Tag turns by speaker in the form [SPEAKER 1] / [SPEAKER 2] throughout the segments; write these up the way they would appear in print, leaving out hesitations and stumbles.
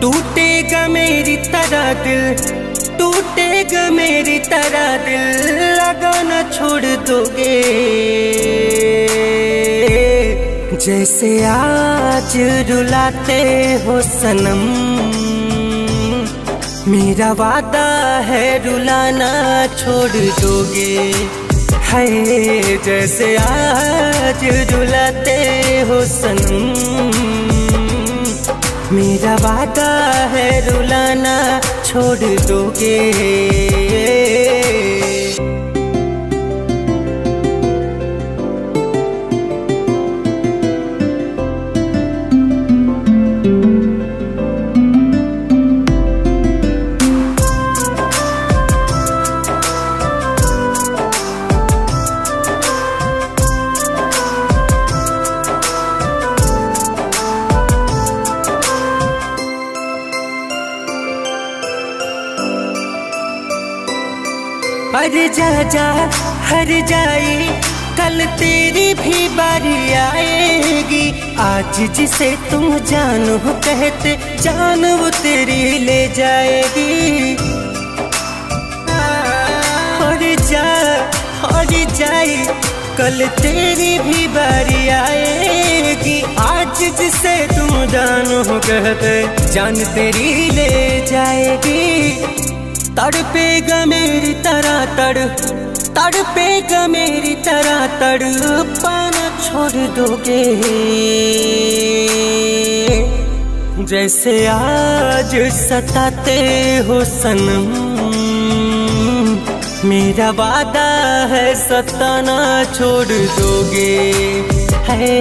[SPEAKER 1] टूटेगा मेरी तरह दिल, टूटेगा मेरी तरह दिल, लगाना छोड़ दोगे। जैसे आज रुलाते हो सनम, मेरा वादा है रुलाना छोड़ दोगे। है जैसे आज रुलाते हो सनम, मेरा वादा है रुलाना छोड़ दोगे। अरे जा जा हर जाई, कल तेरी भी बारी आएगी। आज जिसे तुम जानो कहते, जान वो तेरी ले जाएगी। और जा और जाई, कल तेरी भी बारी आएगी। आज जिसे तुम जानो कहते, जान तेरी ले जाएगी। तड़पेगा मेरी तरह तड़पेगा मेरी तरह तड़पाना छोड़ दोगे। जैसे आज सताते हो सनम, मेरा वादा है सताना छोड़ दोगे। है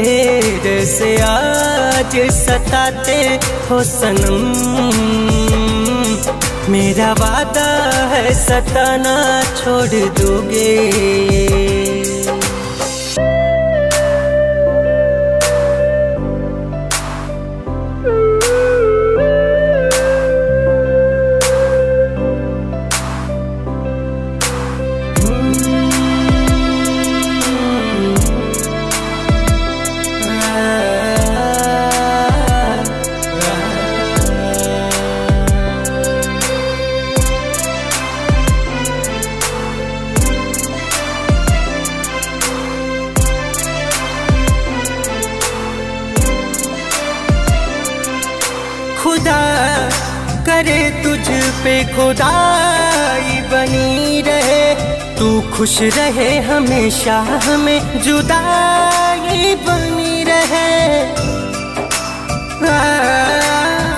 [SPEAKER 1] जैसे आज सताते हो सनम, मेरा वादा है सताना छोड़ दोगे। खुदा करे तुझ पे खुदाई बनी रहे, तू खुश रहे हमेशा, हमें जुदाई बनी रहे।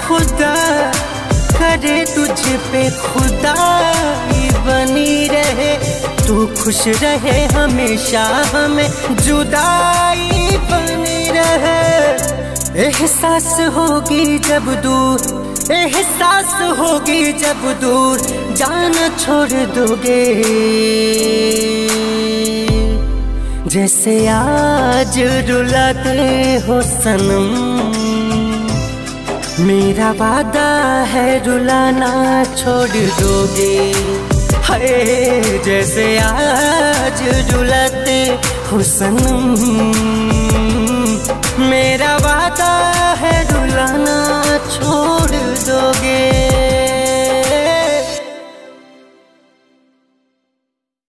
[SPEAKER 1] खुदा करे तुझ पे खुदाई बनी रहे, तू खुश रहे हमेशा, हमें जुदाई बनी रहे। एहसास होगी जब दूर, एहसास होगी जब दूर, जाना छोड़ दोगे। जैसे आज रुलाते हो सनम, मेरा वादा है रुलाना छोड़ दोगे। है जैसे आज रुलाते हो सनम, मेरा वादा